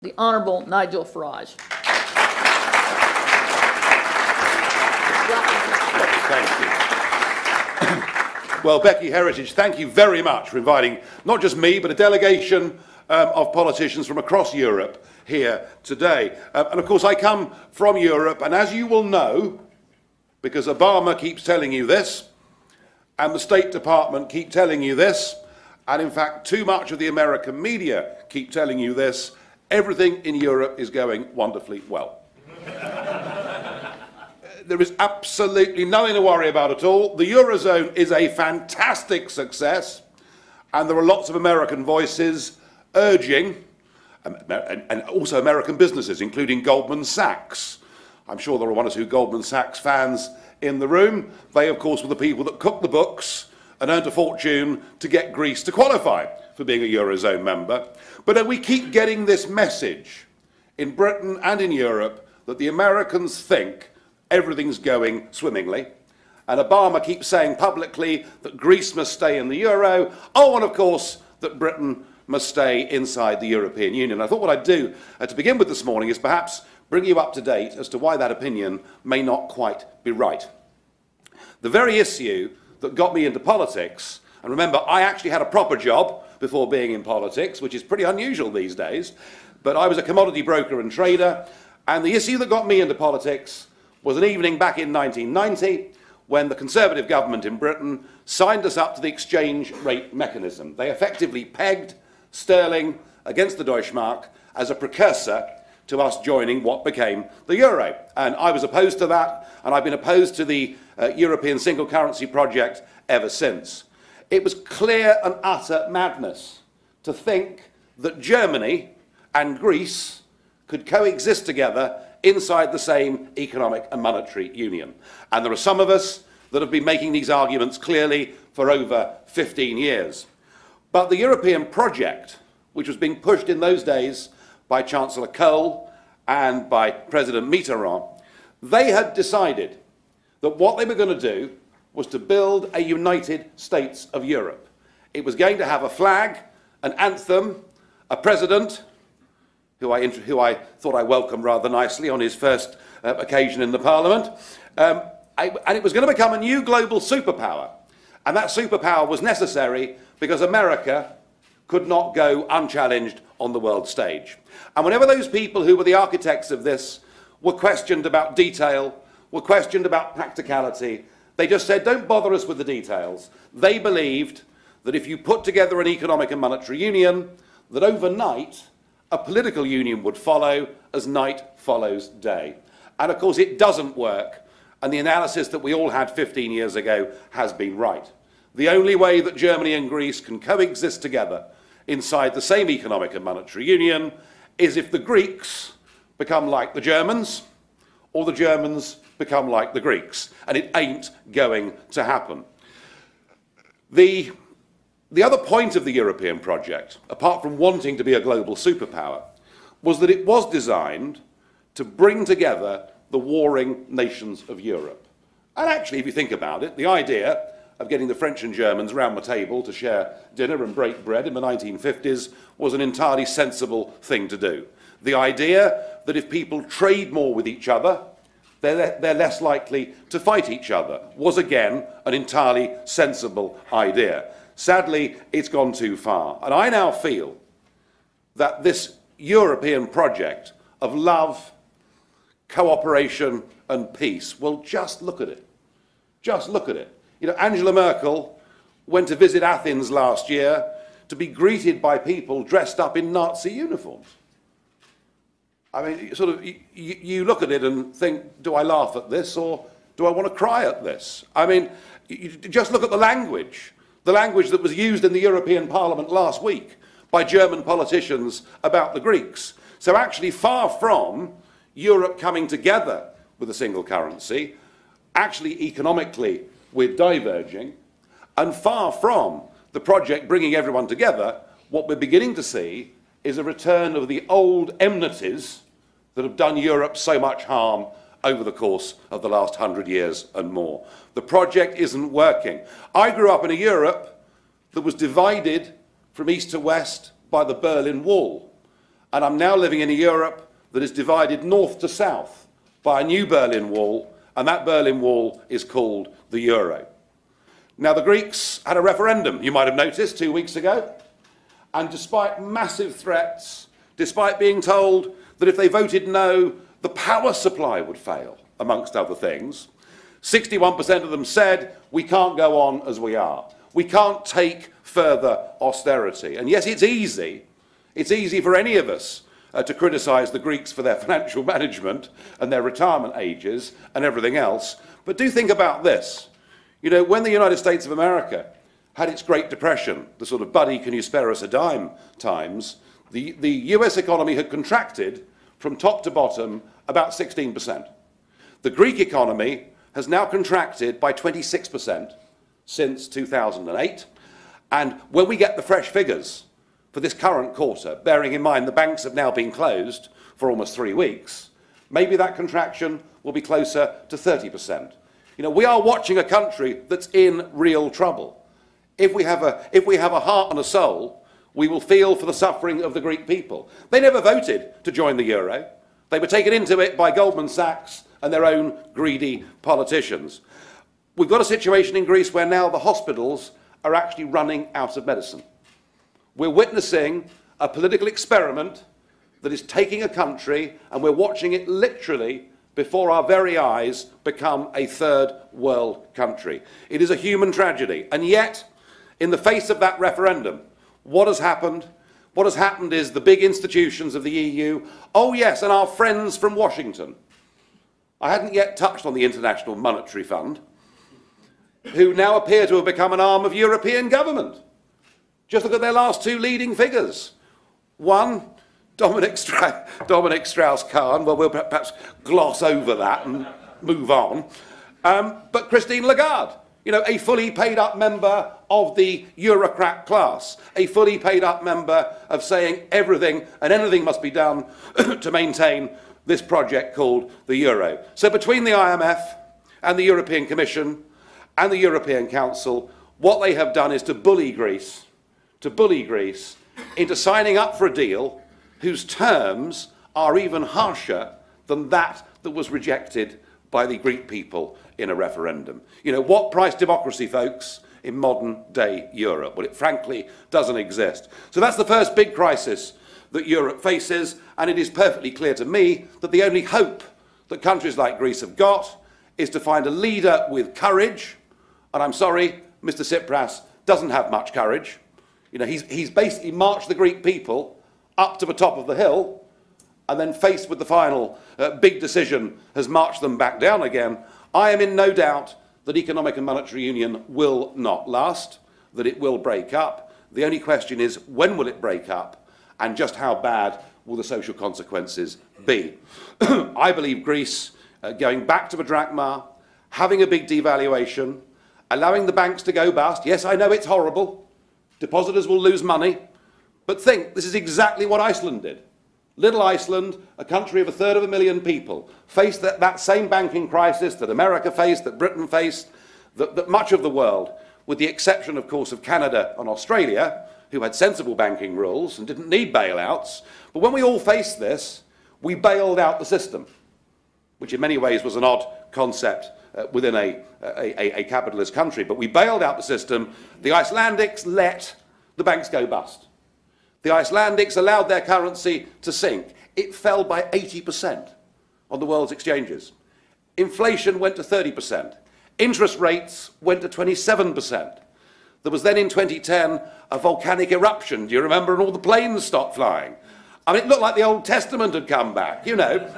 The Honourable Nigel Farage. Thank you. Well, Becky Heritage, thank you very much for inviting not just me, but a delegation of politicians from across Europe here today. And of course, I come from Europe, and as you will know, because Obama keeps telling you this, and the State Department keep telling you this, and in fact, too much of the American media keep telling you this, everything in Europe is going wonderfully well. There is absolutely nothing to worry about at all. The Eurozone is a fantastic success, and there are lots of American voices urging, and also American businesses, including Goldman Sachs. I'm sure there are one or two Goldman Sachs fans in the room. They, of course, were the people that cooked the books and earned a fortune to get Greece to qualify for being a Eurozone member. But we keep getting this message in Britain and in Europe that the Americans think everything's going swimmingly. And Obama keeps saying publicly that Greece must stay in the euro. Oh, and of course, that Britain must stay inside the European Union. I thought what I'd do to begin with this morning is perhaps bring you up to date as to why that opinion may not quite be right. The very issue that got me into politics, and remember, I actually had a proper job before being in politics, which is pretty unusual these days, but I was a commodity broker and trader, and the issue that got me into politics was an evening back in 1990 when the Conservative government in Britain signed us up to the exchange rate mechanism. They effectively pegged sterling against the Deutschmark as a precursor to us joining what became the euro. And I was opposed to that, and I've been opposed to the European single currency project ever since. It was clear and utter madness to think that Germany and Greece could coexist together inside the same economic and monetary union. And there are some of us that have been making these arguments clearly for over 15 years. But the European project, which was being pushed in those days by Chancellor Kohl and by President Mitterrand, they had decided that what they were going to do was to build a United States of Europe. It was going to have a flag, an anthem, a president, who I thought I welcomed rather nicely on his first occasion in the Parliament, and it was going to become a new global superpower. And that superpower was necessary because America could not go unchallenged on the world stage. And whenever those people who were the architects of this were questioned about detail, were questioned about practicality, they just said, don't bother us with the details. They believed that if you put together an economic and monetary union, that overnight a political union would follow as night follows day. And of course it doesn't work, and the analysis that we all had 15 years ago has been right. The only way that Germany and Greece can coexist together inside the same economic and monetary union is if the Greeks become like the Germans, or the Germans become like the Greeks, and it ain't going to happen. The other point of the European project, apart from wanting to be a global superpower, was that it was designed to bring together the warring nations of Europe. And actually, if you think about it, the idea of getting the French and Germans round the table to share dinner and break bread in the 1950s was an entirely sensible thing to do. The idea that if people trade more with each other, they're less likely to fight each other was again an entirely sensible idea. Sadly, it's gone too far. And I now feel that this European project of love, cooperation and peace, well, just look at it. Just look at it. You know, Angela Merkel went to visit Athens last year to be greeted by people dressed up in Nazi uniforms. I mean, sort of, you look at it and think, do I laugh at this or do I want to cry at this? I mean, you just look at the language that was used in the European Parliament last week by German politicians about the Greeks. So actually, far from Europe coming together with a single currency, actually economically we're diverging, and far from the project bringing everyone together, what we're beginning to see is a return of the old enmities that have done Europe so much harm over the course of the last 100 years and more. The project isn't working. I grew up in a Europe that was divided from east to west by the Berlin Wall. And I'm now living in a Europe that is divided north to south by a new Berlin Wall, and that Berlin Wall is called the euro. Now, the Greeks had a referendum, you might have noticed, 2 weeks ago, and despite massive threats, despite being told that if they voted no, the power supply would fail, amongst other things, 61% of them said, we can't go on as we are. We can't take further austerity. And yes, it's easy for any of us to criticise the Greeks for their financial management and their retirement ages and everything else. But do think about this. You know, when the United States of America had its Great Depression, the sort of buddy, can you spare us a dime times, the US economy had contracted from top to bottom about 16%. The Greek economy has now contracted by 26% since 2008. And when we get the fresh figures for this current quarter, bearing in mind the banks have now been closed for almost 3 weeks, maybe that contraction will be closer to 30%. You know, we are watching a country that's in real trouble. If we have a heart and a soul, we will feel for the suffering of the Greek people. They never voted to join the euro. They were taken into it by Goldman Sachs and their own greedy politicians. We've got a situation in Greece where now the hospitals are actually running out of medicine. We're witnessing a political experiment that is taking a country, and we're watching it literally before our very eyes become a third world country. It is a human tragedy. And yet, in the face of that referendum, what has happened? What has happened is the big institutions of the EU, oh yes, and our friends from Washington. I hadn't yet touched on the International Monetary Fund, who now appear to have become an arm of European government. Just look at their last two leading figures. One, Dominic Strauss-Kahn, well, we'll perhaps gloss over that and move on. But Christine Lagarde, you know, a fully paid up member of the Eurocrat class, a fully paid up member of saying everything and anything must be done to maintain this project called the euro. So between the IMF and the European Commission and the European Council, what they have done is to bully Greece into signing up for a deal whose terms are even harsher than that was rejected by the Greek people in a referendum. You know, what price democracy, folks, in modern day Europe? Well, it frankly doesn't exist. So that's the first big crisis that Europe faces, and it is perfectly clear to me that the only hope that countries like Greece have got is to find a leader with courage, and I'm sorry, Mr. Tsipras doesn't have much courage. You know, he's basically marched the Greek people up to the top of the hill, and then faced with the final big decision has marched them back down again. I am in no doubt that economic and monetary union will not last, that it will break up. The only question is, when will it break up, and just how bad will the social consequences be? I believe Greece going back to the drachma, having a big devaluation, allowing the banks to go bust. Yes, I know it's horrible. Depositors will lose money. But think, this is exactly what Iceland did. Little Iceland, a country of 250,000 people, faced that same banking crisis that America faced, that Britain faced, that much of the world, with the exception, of course, of Canada and Australia, who had sensible banking rules and didn't need bailouts. But when we all faced this, we bailed out the system, which in many ways was an odd concept within a capitalist country. But we bailed out the system. The Icelandics let the banks go bust. The Icelandics allowed their currency to sink. It fell by 80% on the world's exchanges. Inflation went to 30%. Interest rates went to 27%. There was then in 2010 a volcanic eruption, do you remember, and all the planes stopped flying. I mean, it looked like the Old Testament had come back, you know.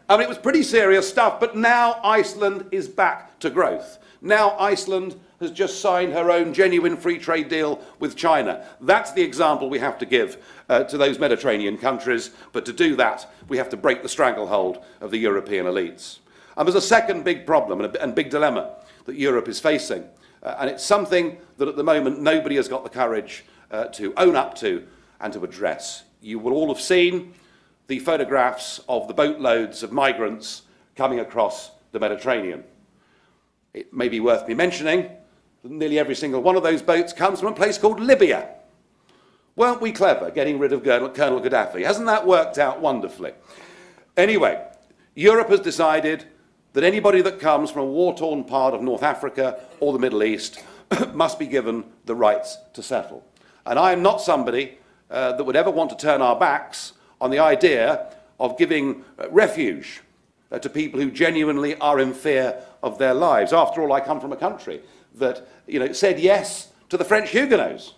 I mean, it was pretty serious stuff, but now Iceland is back to growth. Now Iceland has just signed her own genuine free trade deal with China. That's the example we have to give to those Mediterranean countries, but to do that, we have to break the stranglehold of the European elites. And there's a second big problem and big dilemma that Europe is facing, and it's something that at the moment nobody has got the courage to own up to and to address. You will all have seen the photographs of the boatloads of migrants coming across the Mediterranean. It may be worth me mentioning that nearly every single one of those boats comes from a place called Libya. Weren't we clever getting rid of Colonel Gaddafi? Hasn't that worked out wonderfully? Anyway, Europe has decided that anybody that comes from a war-torn part of North Africa or the Middle East must be given the rights to settle. And I am not somebody that would ever want to turn our backs on the idea of giving refuge to people who genuinely are in fear of their lives. After all, I come from a country that, said yes to the French Huguenots.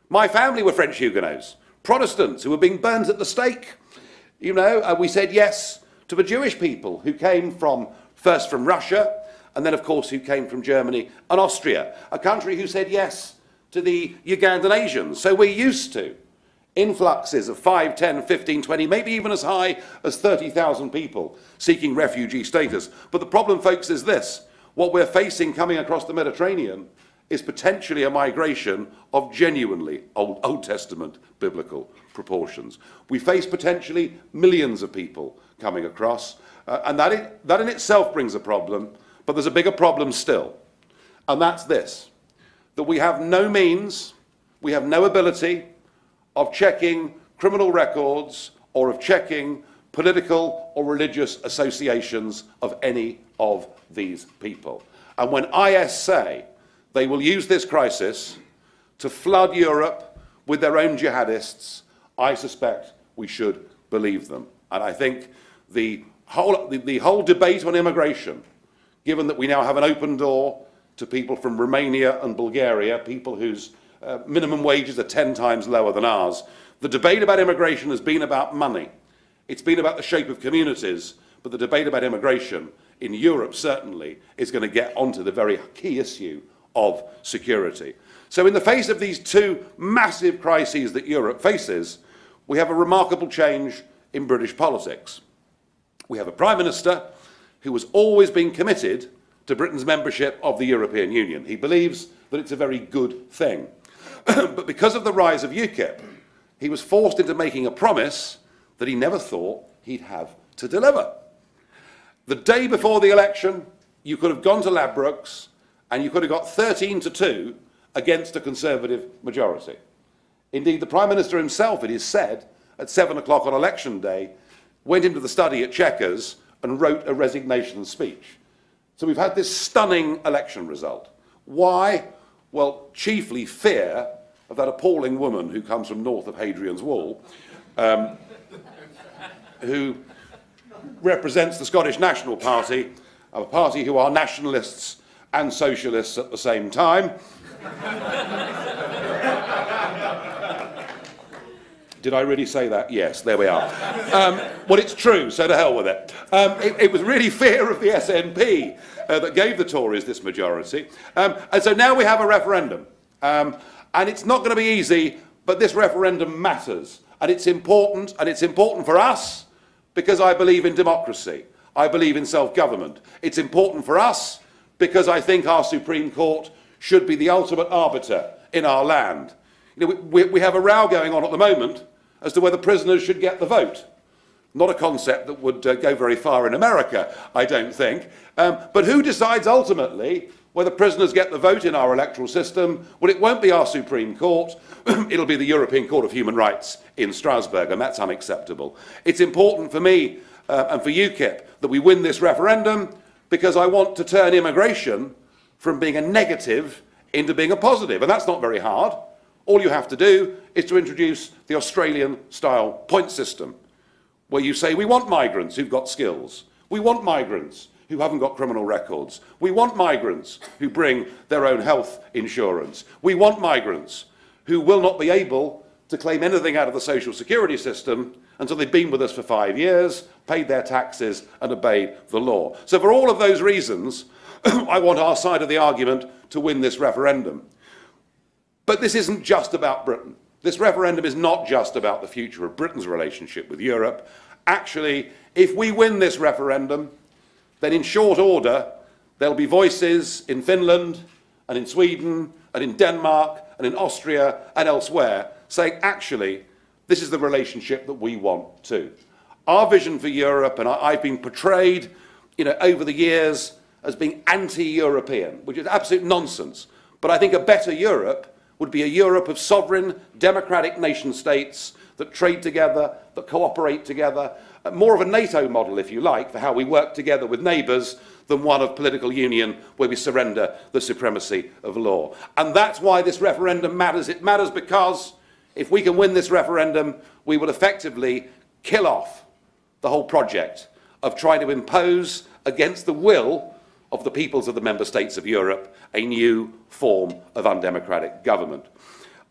My family were French Huguenots, Protestants who were being burnt at the stake. We said yes to the Jewish people who came first from Russia, and then, of course, who came from Germany and Austria, a country who said yes to the Ugandan Asians. So we're used to influxes of 5, 10, 15, 20, maybe even as high as 30,000 people seeking refugee status. But the problem, folks, is this. What we're facing coming across the Mediterranean is potentially a migration of genuinely Old Testament biblical proportions. We face potentially millions of people coming across, and that in itself brings a problem, but there's a bigger problem still, and that's this, that we have no means, we have no ability of checking criminal records or of checking political or religious associations of any of these people. And when IS say they will use this crisis to flood Europe with their own jihadists, I suspect we should believe them. And I think the whole debate on immigration, given that we now have an open door to people from Romania and Bulgaria, people whose minimum wages are 10 times lower than ours, the debate about immigration has been about money. It's been about the shape of communities, but the debate about immigration in Europe certainly is going to get onto the very key issue of security. So in the face of these two massive crises that Europe faces, we have a remarkable change in British politics. We have a Prime Minister who has always been committed to Britain's membership of the European Union. He believes that it's a very good thing. But because of the rise of UKIP, he was forced into making a promise that he never thought he'd have to deliver. The day before the election, you could have gone to Ladbrokes and you could have got 13-2 against a Conservative majority. Indeed, the Prime Minister himself, it is said, at 7 o'clock on election day, went into the study at Chequers and wrote a resignation speech. So we've had this stunning election result. Why? Well, chiefly fear of that appalling woman who comes from north of Hadrian's Wall, who represents the Scottish National Party, a party who are nationalists and socialists at the same time. Did I really say that? Yes, there we are. Well, it's true, so to hell with it. It was really fear of the SNP that gave the Tories this majority. And so now we have a referendum. And it's not going to be easy, but this referendum matters. And it's important for us because I believe in democracy. I believe in self-government. It's important for us because I think our Supreme Court should be the ultimate arbiter in our land. We have a row going on at the moment as to whether prisoners should get the vote. Not a concept that would go very far in America, I don't think. But who decides ultimately whether prisoners get the vote in our electoral system? Well, it won't be our Supreme Court. It'll be the European Court of Human Rights in Strasbourg, and that's unacceptable. It's important for me and for UKIP that we win this referendum because I want to turn immigration from being a negative into being a positive, and that's not very hard. All you have to do is to introduce the Australian-style point system, where you say, we want migrants who've got skills. We want migrants who haven't got criminal records. We want migrants who bring their own health insurance. We want migrants who will not be able to claim anything out of the social security system until they've been with us for 5 years, paid their taxes and obeyed the law. So for all of those reasons, I want our side of the argument to win this referendum. But this isn't just about Britain. This referendum is not just about the future of Britain's relationship with Europe. Actually, if we win this referendum, then in short order, there'll be voices in Finland and in Sweden and in Denmark and in Austria and elsewhere saying, actually, this is the relationship that we want too. Our vision for Europe, and I've been portrayed, over the years as being anti-European, which is absolute nonsense. But I think a better Europe would be a Europe of sovereign, democratic nation states that trade together, that cooperate together, more of a NATO model, if you like, for how we work together with neighbours than one of political union where we surrender the supremacy of law. And that's why this referendum matters. It matters because if we can win this referendum, we will effectively kill off the whole project of trying to impose against the will of the peoples of the member states of Europe a new form of undemocratic government.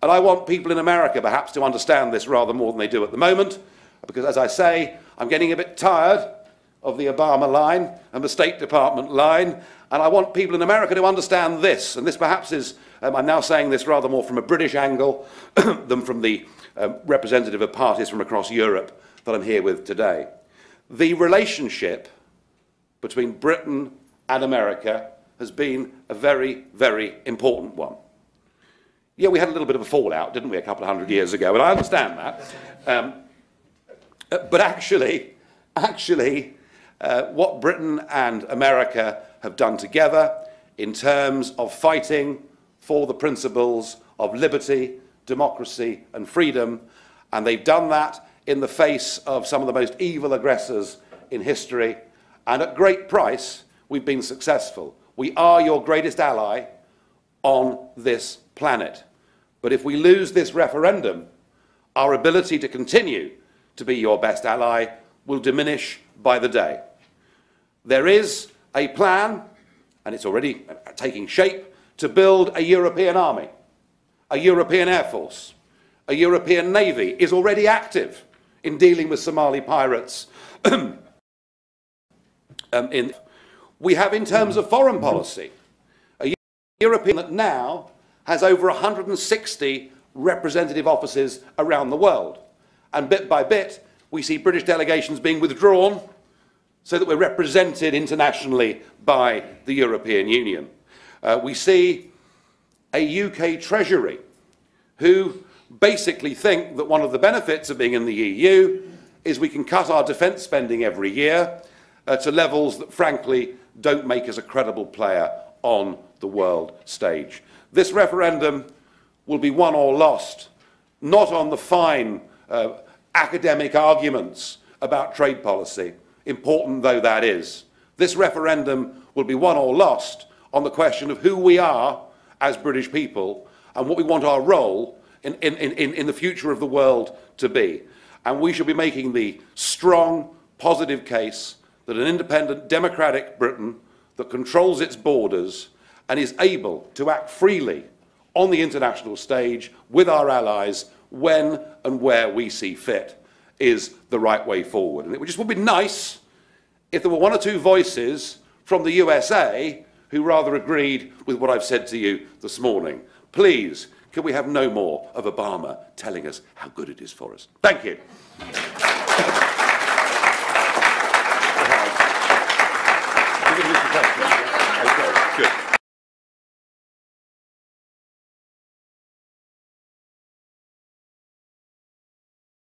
And I want people in America perhaps to understand this rather more than they do at the moment, because as I say, I'm getting a bit tired of the Obama line and the State Department line, and I want people in America to understand this, and this perhaps is, I'm now saying this rather more from a British angle than from the representative of parties from across Europe that I'm here with today. The relationship between Britain and America has been a very, very important one. Yeah, we had a little bit of a fallout, didn't we, a couple of hundred years ago, and I understand that. But actually, what Britain and America have done together in terms of fighting for the principles of liberty, democracy and freedom, and they've done that in the face of some of the most evil aggressors in history, and at great price, we've been successful. We are your greatest ally on this planet. But if we lose this referendum, our ability to continue to be your best ally will diminish by the day. There is a plan, and it's already taking shape, to build a European army, a European Air Force, a European Navy is already active in dealing with Somali pirates. We have, in terms of foreign policy, a European that now has over 160 representative offices around the world. And bit by bit, we see British delegations being withdrawn so that we're represented internationally by the European Union. We see a UK Treasury who basically think that one of the benefits of being in the EU is we can cut our defence spending every year to levels that frankly don't make us a credible player on the world stage. This referendum will be won or lost, not on the fine academic arguments about trade policy, important though that is. This referendum will be won or lost on the question of who we are as British people and what we want our role in the future of the world to be. And we should be making the strong, positive case that an independent, democratic Britain that controls its borders and is able to act freely on the international stage with our allies when and where we see fit is the right way forward. And it just would be nice if there were one or two voices from the USA who rather agreed with what I've said to you this morning. Please, can we have no more of Obama telling us how good it is for us? Thank you.